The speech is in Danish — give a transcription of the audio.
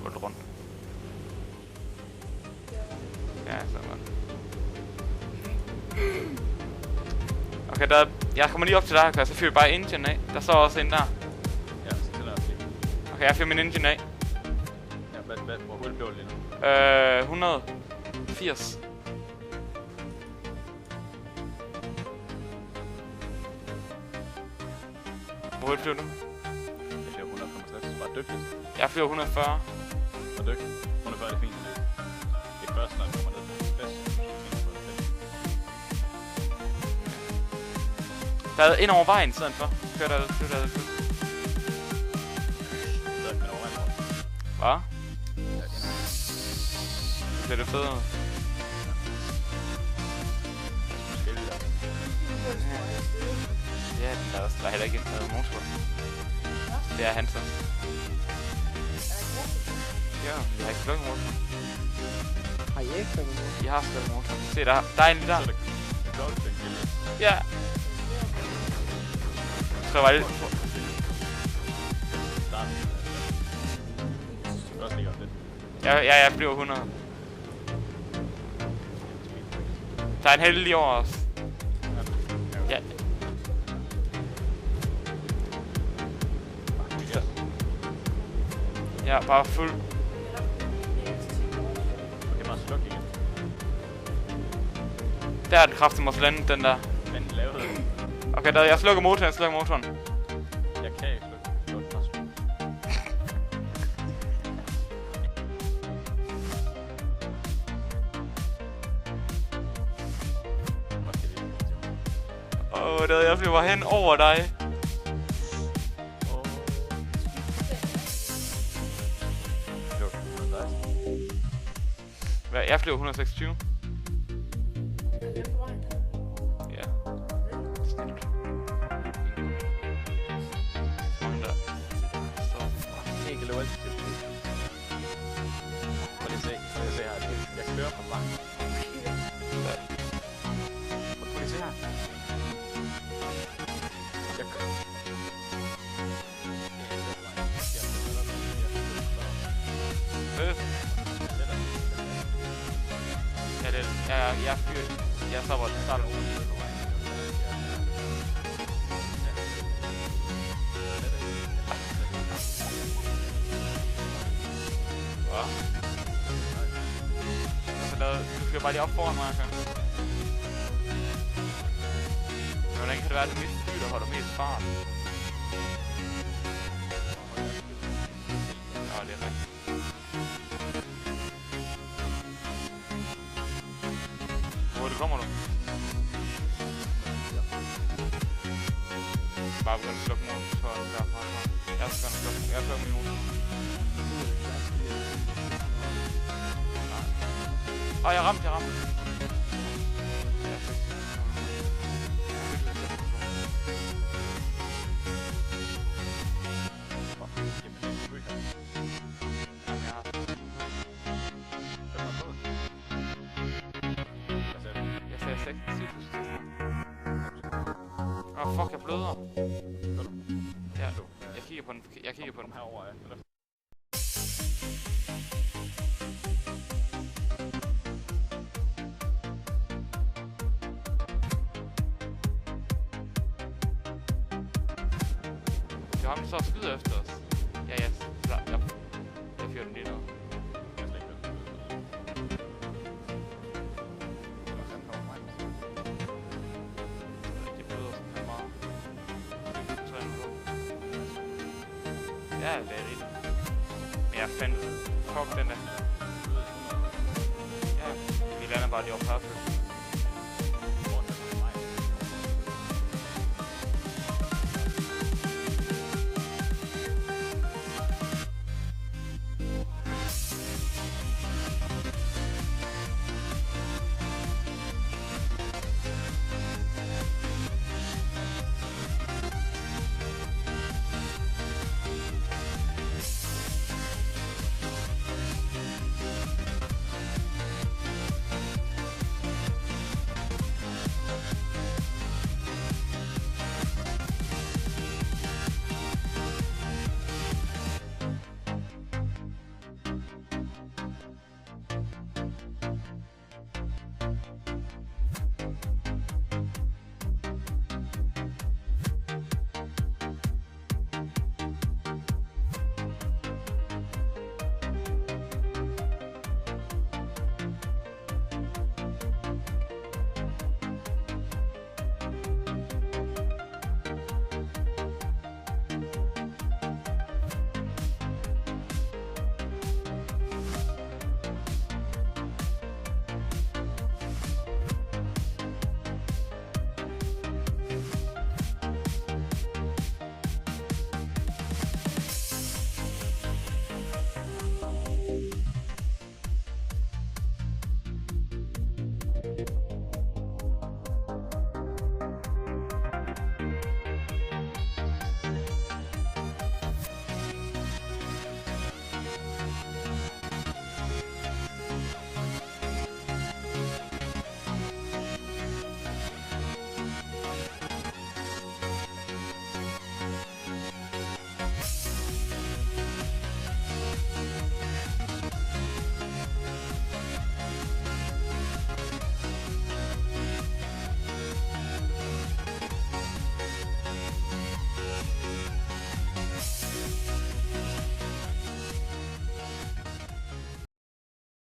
lidt rundt. Ja, sådan. Okay, jeg kommer lige op til dig, så fyrer bare engine af. Der står også en der. Ja, så tænder jeg lige. Okay, jeg fyrer min engine af. Ja, hvor hurtigt blev det lige nu? 180. Hvor hurtigt flyver du? Jeg flyver 165. Var dygtigt. Jeg flyver 140. Var dygtigt. 140 er fint. Det er først, når jeg kommer ned til bedst. Der er ind over vejen i stedet for. Kør der. Hvad? Det er det federe. Ja, der er heller ikke noget motor. Det er han så. Ja, vi har ikke slukket motor. Har I ikke slukket motor? I har slukket motor. Se, der er en lige der. Ja. Jeg tror, det jeg bliver 100. Der er en heldig over os. Ja. Ja, bare fuld. Der er den kraftige måtte lande, den der. Men lavede den. Okay, jeg slukker motoren, Jeg kan ikke slukke. Jeg flyver hen over dig. Hvad? Jeg flyver 126. Ja. Ikke lov altid til. Prøv lige at se. Jeg kører for langt. Prøv lige at se her. Jeg kører. Jeg fyrer. Jeg stopper den starter. Du skal bare lige op foran mig, okay? Hvordan kan det være, at det er mest fly, der holder mest fart? Ja, det er rigtigt. Hvor kommer du? Bare begynde at slukke motoren derfra. Jeg slukker min motor. Åh, jeg ramte. Fuck, jeg bløder. Ja, jeg kigger på den. Herovre, ja. Det er ham, der så skyder efter os. Ja, klar. Jeg fyrer den lige ned. Ja, det er rigtigt. Men jeg fandt... Fuck den der. Ja, vi lander bare lige over perfekt.